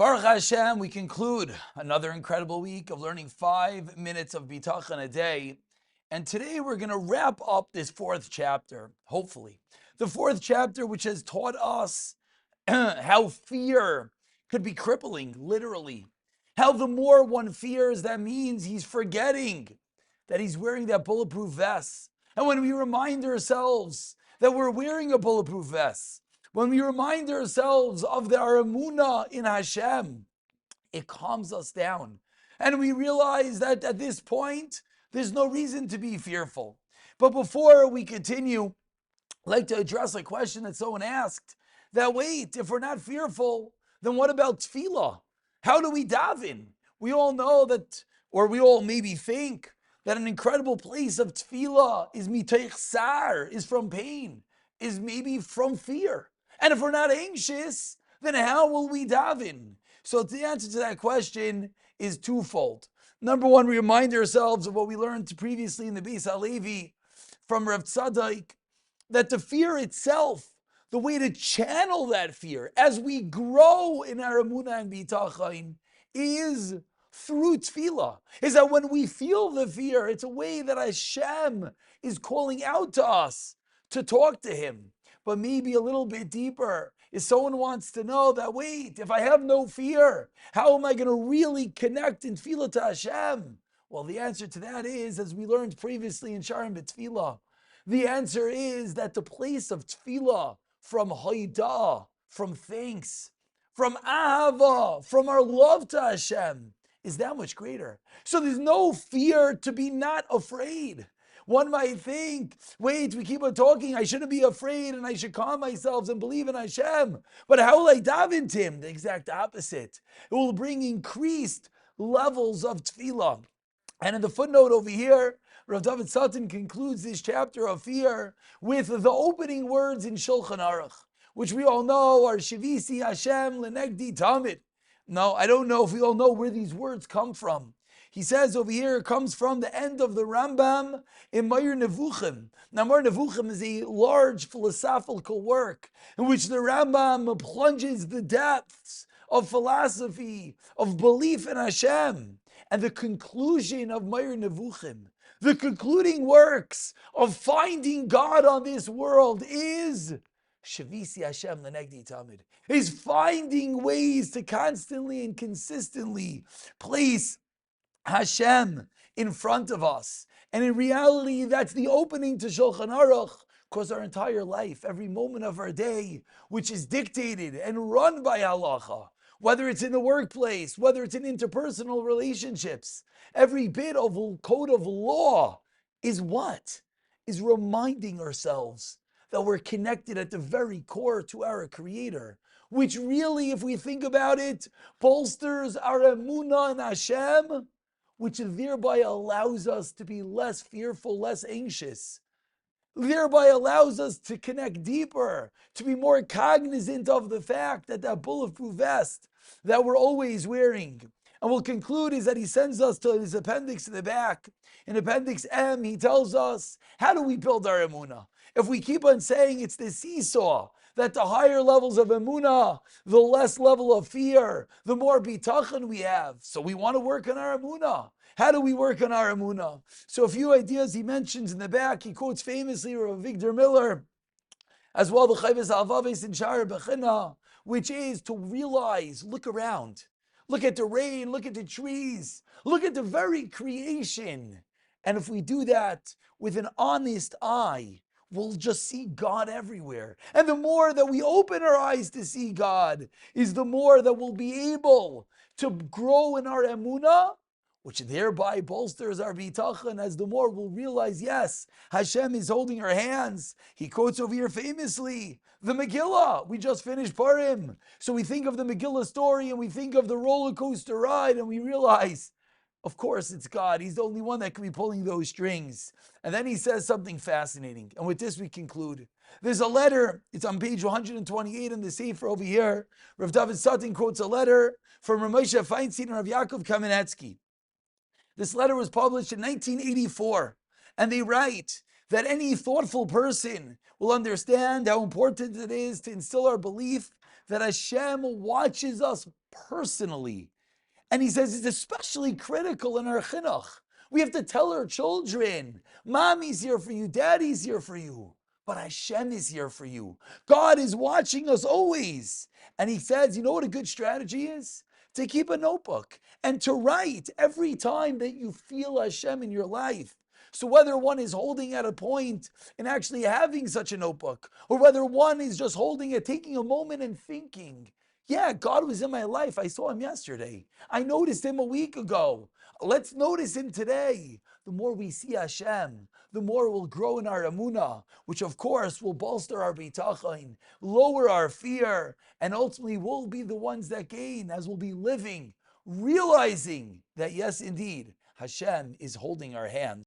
Baruch Hashem, we conclude another incredible week of learning 5 minutes of Bitachon a day. And today we're going to wrap up this fourth chapter, hopefully. The fourth chapter, which has taught us how fear could be crippling, literally. How the more one fears, that means he's forgetting that he's wearing that bulletproof vest. And when we remind ourselves that we're wearing a bulletproof vest, when we remind ourselves of our EMUNAH in Hashem, it calms us down. And we realize that at this point, there's no reason to be fearful. But before we continue, I'd like to address a question that someone asked, that wait, if we're not fearful, then what about tefillah? How do we daven? We all know that, or we all maybe think, that an incredible place of tefillah is mitoich sar, is from pain, is maybe from fear. And if we're not anxious, then how will we daven? So the answer to that question is twofold. Number one, we remind ourselves of what we learned previously in the Bais HaLevi from Rav Tzaddik, that the fear itself, the way to channel that fear as we grow in our EMUNAH and Bitachon is through tefillah. Is that when we feel the fear, it's a way that Hashem is calling out to us to talk to Him. But maybe a little bit deeper, if someone wants to know that, wait, if I have no fear, how am I going to really connect in tefillah to Hashem? Well, the answer to that is, as we learned previously in Sharim B'Tefillah, the answer is that the place of tefillah, from haidah, from thanks, from ahava, from our love to Hashem, is that much greater. So there's no fear to be not afraid. One might think, wait, we keep on talking, I shouldn't be afraid and I should calm myself and believe in Hashem. But how will I daven to Him? The exact opposite. It will bring increased levels of tefillah. And in the footnote over here, Rav David Sutton concludes this chapter of fear with the opening words in Shulchan Aruch, which we all know are Shivisi Hashem Lenegdi Tamid. No, I don't know if we all know where these words come from. He says over here, it comes from the end of the Rambam in Meir Nevuchim. Now, Meir Nevuchim is a large philosophical work in which the Rambam plunges the depths of philosophy, of belief in Hashem. And the conclusion of Meir Nevuchim, the concluding works of finding God on this world is Shavisi Hashem Lenegdi Tamid, is finding ways to constantly and consistently place Hashem in front of us. And in reality, that's the opening to Shulchan Aruch, because our entire life, every moment of our day, which is dictated and run by halacha, whether it's in the workplace, whether it's in interpersonal relationships, every bit of code of law is what? Is reminding ourselves that we're connected at the very core to our Creator, which really, if we think about it, bolsters our EMUNAH in Hashem, which thereby allows us to be less fearful, less anxious, thereby allows us to connect deeper, to be more cognizant of the fact that that bulletproof vest that we're always wearing. And we'll conclude is that he sends us to his appendix in the back. In Appendix M, he tells us, how do we build our EMUNAH? If we keep on saying it's the seesaw, that the higher levels of EMUNAH, the less level of fear, the more bitachon we have. So we want to work on our EMUNAH. How do we work on our EMUNAH? So a few ideas he mentions in the back. He quotes famously Rav Victor Miller, as well the Chayves Alvaves in Sha'ar Bechina, which is to realize, look around. Look at the rain, look at the trees, look at the very creation. And if we do that with an honest eye, we'll just see God everywhere. And the more that we open our eyes to see God, is the more that we'll be able to grow in our EMUNAH, which thereby bolsters our bitachon, as the more we'll realize, yes, Hashem is holding our hands. He quotes over here famously, the Megillah. We just finished Purim. So we think of the Megillah story and we think of the roller coaster ride and we realize, of course, it's God. He's the only one that can be pulling those strings. And then he says something fascinating. And with this, we conclude. There's a letter. It's on page 128 in the Sefer over here. Rav David Sutton quotes a letter from Rav Moshe Feinstein and Rav Yaakov Kamenetsky. This letter was published in 1984. And they write that any thoughtful person will understand how important it is to instill our belief that Hashem watches us personally. And he says it's especially critical in our chinuch. We have to tell our children, mommy's here for you, daddy's here for you, but Hashem is here for you. God is watching us always. And he says, you know what a good strategy is? To keep a notebook and to write every time that you feel Hashem in your life. So whether one is holding at a point and actually having such a notebook, or whether one is just holding it, taking a moment and thinking, yeah, God was in my life. I saw him yesterday. I noticed him a week ago. Let's notice him today. The more we see Hashem, the more we'll grow in our EMUNAH, which of course will bolster our Bitachon, lower our fear, and ultimately we'll be the ones that gain as we'll be living, realizing that yes, indeed, Hashem is holding our hands.